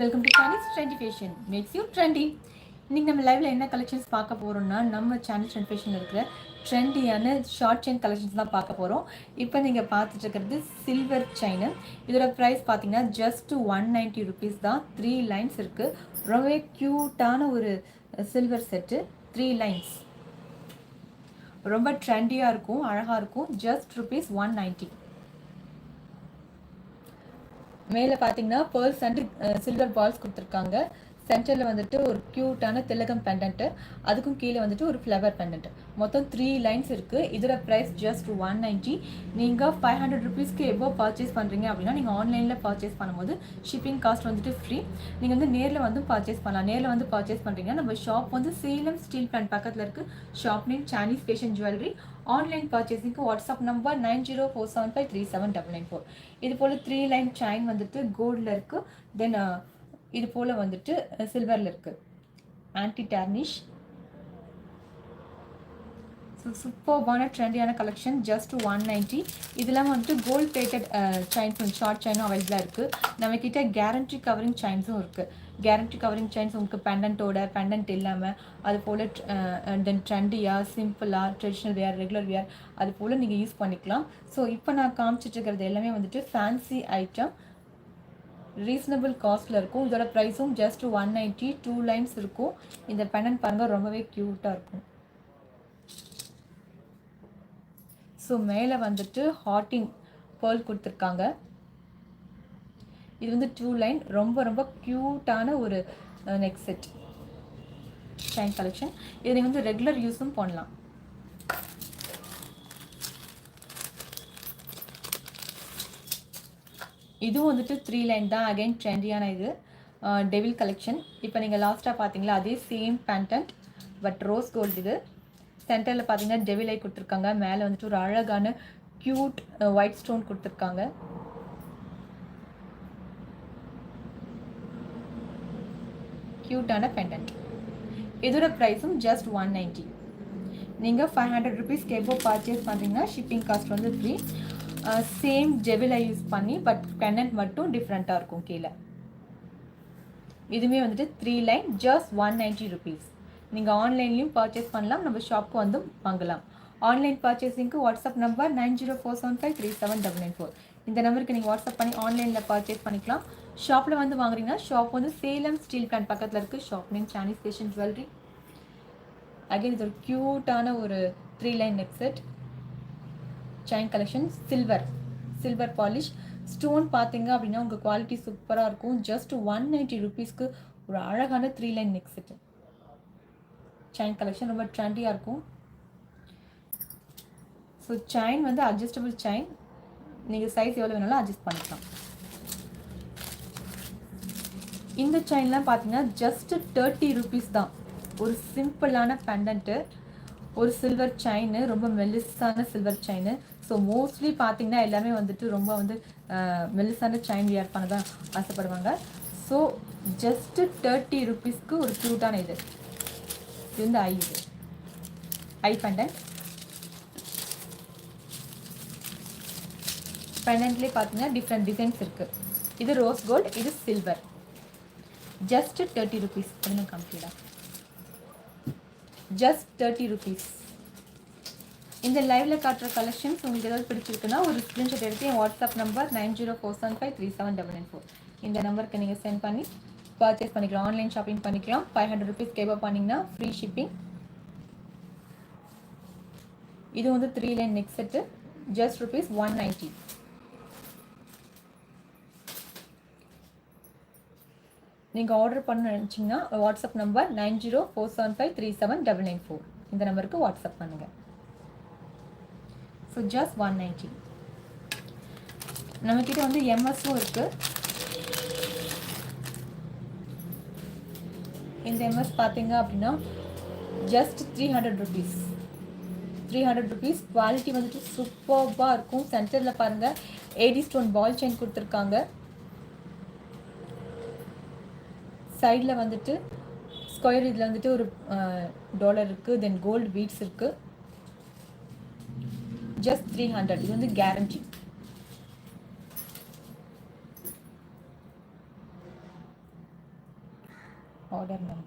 Welcome to Chanish Trendy Fashion makes you trendy. இன்னைக்கு நம்ம லைவ்ல என்ன கலெக்ஷன்ஸ் பார்க்க போறோம்னா நம்ம Chanish Trendy Fashion இருக்கிற ட்ரெண்டியான ஷார்ட் செயின் கலெக்ஷன்ஸ் தான் பார்க்க போறோம். இப்போ நீங்க பார்த்துட்டு இருக்கிறது சில்வர் செயின். இதோட பிரைஸ் பார்த்தீங்கன்னா ஜஸ்ட் 190 rupees தான். 3 லைன்ஸ் இருக்கு. ரொம்பவே கியூட்டான ஒரு சில்வர் செட். 3 லைன்ஸ் ரொம்ப ட்ரெண்டியா இருக்கும், அழகா இருக்கும். ஜஸ்ட் ₹190. மேலே பார்த்தீங்கன்னா பேர்ல்ஸ் அண்ட் சில்வர் பால்ஸ் கொடுத்துருக்காங்க. சென்டரில் வந்துட்டு ஒரு க்யூட்டான திலகம் பெண்டன்ட்டு, அதுக்கும் கீழே வந்துட்டு ஒரு ஃப்ளவர் பெண்டன்ட். மொத்தம் 3 லைன்ஸ் இருக்குது. இதோட ப்ரைஸ் ஜஸ்ட் 190. நீங்கள் 500 rupeesக்கு எவ்வளோ பர்ச்சேஸ் பண்ணுறீங்க அப்படின்னா நீங்கள் ஆன்லைனில் பர்ச்சேஸ் பண்ணும்போது ஷிப்பிங் காஸ்ட் வந்துட்டு ஃப்ரீ. நீங்கள் வந்து நேரில் வந்து பர்ச்சேஸ் பண்ணலாம். நேரில் வந்து பர்ச்சேஸ் பண்ணுறீங்கன்னா நம்ம ஷாப் வந்து சேலம் ஸ்டீல் பிளான்ட் பக்கத்தில் இருக்குது. Shop name Chanis fashion jewellery. Online பர்ச்சேசிங்க்கு வாட்ஸ்அப் நம்பர் 9047537994. இது போல் 3 லைன் செயின் வந்துட்டு கோல்டில் இருக்குது. தென் இது போல் வந்துட்டு சில்வரில் இருக்குது. Anti tarnish. சூப்பர்பான ட்ரெண்டியான கலெக்ஷன். ஜஸ்ட் 190. இதெல்லாம் வந்துட்டு கோல்ட் பிளேட்டட் செயின்ஸ், ஷார்ட் செயினும் அவைலபிளாக இருக்குது. நம்மக்கிட்ட கேரண்டி கவரிங் செயின்ஸும் இருக்குது. கேரண்டி கவரிங் செயின்ஸ் உங்களுக்கு பெண்டன்ட் இல்லாமல், அது போல் தென் ட்ரெண்டியாக, சிம்பிளாக, ட்ரெடிஷ்னல் வேர், ரெகுலர் வேர், அது போல் நீங்கள் யூஸ் பண்ணிக்கலாம். ஸோ இப்போ நான் காமிச்சிட்டு இருக்கிறது எல்லாமே வந்துட்டு ஃபேன்சி ஐட்டம், ரீசனபிள் காஸ்ட்டில் இருக்கும். இதோட ப்ரைஸும் ஜஸ்ட் 190. 2 லைன்ஸ் இருக்கும். இந்த பெண்டன்ட் பாருங்கள், ரொம்பவே க்யூட்டாக இருக்கும். ஸோ மேலே வந்துட்டு ஹாட்டிங் பேர்ல் கொடுத்துருக்காங்க. இது வந்து 2 லைன், ரொம்ப ரொம்ப க்யூட்டான ஒரு நெக் செட் செயின் கலெக்ஷன். இது நீங்கள் வந்து ரெகுலர் யூஸும் பண்ணலாம். இதுவும் வந்துட்டு 3 லைன் தான். அகைன் ட்ரெண்டியான இது டெவில் கலெக்ஷன். இப்போ நீங்கள் லாஸ்ட்டாக பார்த்தீங்களா அதே same pendant but rose gold. இது சென்டரில் பார்த்தீங்கன்னா டெவில் ஐ கொடுத்துருக்காங்க. மேலே வந்துட்டு ஒரு அழகான க்யூட் ஒயிட் ஸ்டோன் கொடுத்துருக்காங்க. க்யூட்டான பெண்டன்ட். இதோட ப்ரைஸும் ஜஸ்ட் 190. நீங்கள் 500 rupeesக்கு எவ்வளோ பர்ச்சேஸ் பண்ணுறீங்கன்னா ஷிப்பிங் காஸ்ட் வந்து ஃப்ரீ. சேம் ஜெவில் ஐ யூஸ் பண்ணி பட் பெண்டன்ட் மட்டும் டிஃப்ரெண்ட்டாக இருக்கும் கீழே. இதுவுமே வந்துட்டு 3 லைன், ஜஸ்ட் 190 rupees. நீங்கள் ஆன்லைன்லேயும் பர்ச்சேஸ் பண்ணலாம், நம்ம ஷாப்புக்கு வந்து வாங்கலாம். ஆன்லைன் பர்ச்சேசிங்க்கு வாட்ஸ்அப் நம்பர் 9047537994. இந்த நம்பருக்கு நீங்கள் வாட்ஸ்அப் பண்ணி ஆன்லைனில் பர்ச்சேஸ் பண்ணிக்கலாம். ஷாப்பில் வந்து வாங்குறீங்கன்னா ஷாப் வந்து சேலம் ஸ்டீல் பிளான்ட் பக்கத்தில் இருக்குது. Shop name Chanis fashion jewellery. Again இது ஒரு க்யூட்டான ஒரு 3 line neck set chain collection. Silver polish stone பார்த்தீங்க அப்படின்னா உங்கள் குவாலிட்டி சூப்பராக இருக்கும். ஜஸ்ட் 190 rupeesக்கு ஒரு அழகான 3 line neck set chain collection. ரொம்ப ட்ரெண்டியாக இருக்கும். ஸோ செயின் வந்து அட்ஜஸ்டபிள் செயின், நீங்கள் சைஸ் எவ்வளோ வேணாலும் அட்ஜஸ்ட் பண்ணிக்கலாம். இந்த செயின்லாம் பார்த்தீங்கன்னா ஜஸ்ட் 30 rupees தான். ஒரு சிம்பிளான பெண்டன்ட்டு, ஒரு சில்வர் செயின், ரொம்ப மெல்லிசான சில்வர் செயின். ஸோ மோஸ்ட்லி பார்த்தீங்கன்னா எல்லாமே வந்துட்டு ரொம்ப வந்து மெல்லிசான செயின் வியர் பண்ண தான் ஆசைப்படுவாங்க. ஸோ ஜஸ்ட்டு 30 rupeesக்கு ஒரு க்யூட்டான இது வந்து ஐ பெண்டன்ட். பெண்டன்ட்லேயே பார்த்தீங்கன்னா டிஃப்ரெண்ட் டிசைன்ஸ் இருக்குது. இது ரோஸ் கோல்டு, இது சில்வர். Just 30 rupees. இன்னும் கம்ப்ளீட்டாக ஜஸ்ட் 30 rupees. இந்த லைவில் காட்டுற கலெக்ஷன்ஸ் உங்களுக்கு ஏதாவது பிடிச்சிருக்குன்னா ஒரு ஸ்க்ரீன்ஷாட் எடுத்து என் வாட்ஸ்அப் நம்பர் 9047537994 இந்த நம்பருக்கு நீங்கள் சென்ட் பண்ணி பர்ச்சேஸ் பண்ணிக்கலாம். ஆன்லைன் ஷாப்பிங் பண்ணிக்கலாம். 500 rupees கேபா பண்ணிங்கன்னா ஃப்ரீ ஷிப்பிங். இது வந்து 3 லைன் நெக் செட்டு. ஜஸ்ட் ₹190. நீங்கள் ஆர்டர் பண்ண நினச்சிங்கன்னா வாட்ஸ்அப் நம்பர் 9047537994 இந்த நம்பருக்கு வாட்ஸ்அப் பண்ணுங்கள். So just 190. நம்மக்கிட்ட வந்து எம்எஸும் இருக்குது. இந்த எம்எஸ் பார்த்தீங்க அப்படின்னா ஜஸ்ட் 300 rupees. 300 rupees. குவாலிட்டி வந்துட்டு சூப்பர்பாக இருக்கும். சென்டரில் பாருங்கள் ஏடி ஸ்டோன் பால் செயின் கொடுத்துருக்காங்க. சைடில் வந்துட்டு ஸ்கொயர் இதில் வந்துட்டு ஒரு டாலர் இருக்குது. தென் கோல்டு பீட்ஸ் இருக்குது. ஜஸ்ட் 300. இது வந்து கேரண்டி. Order number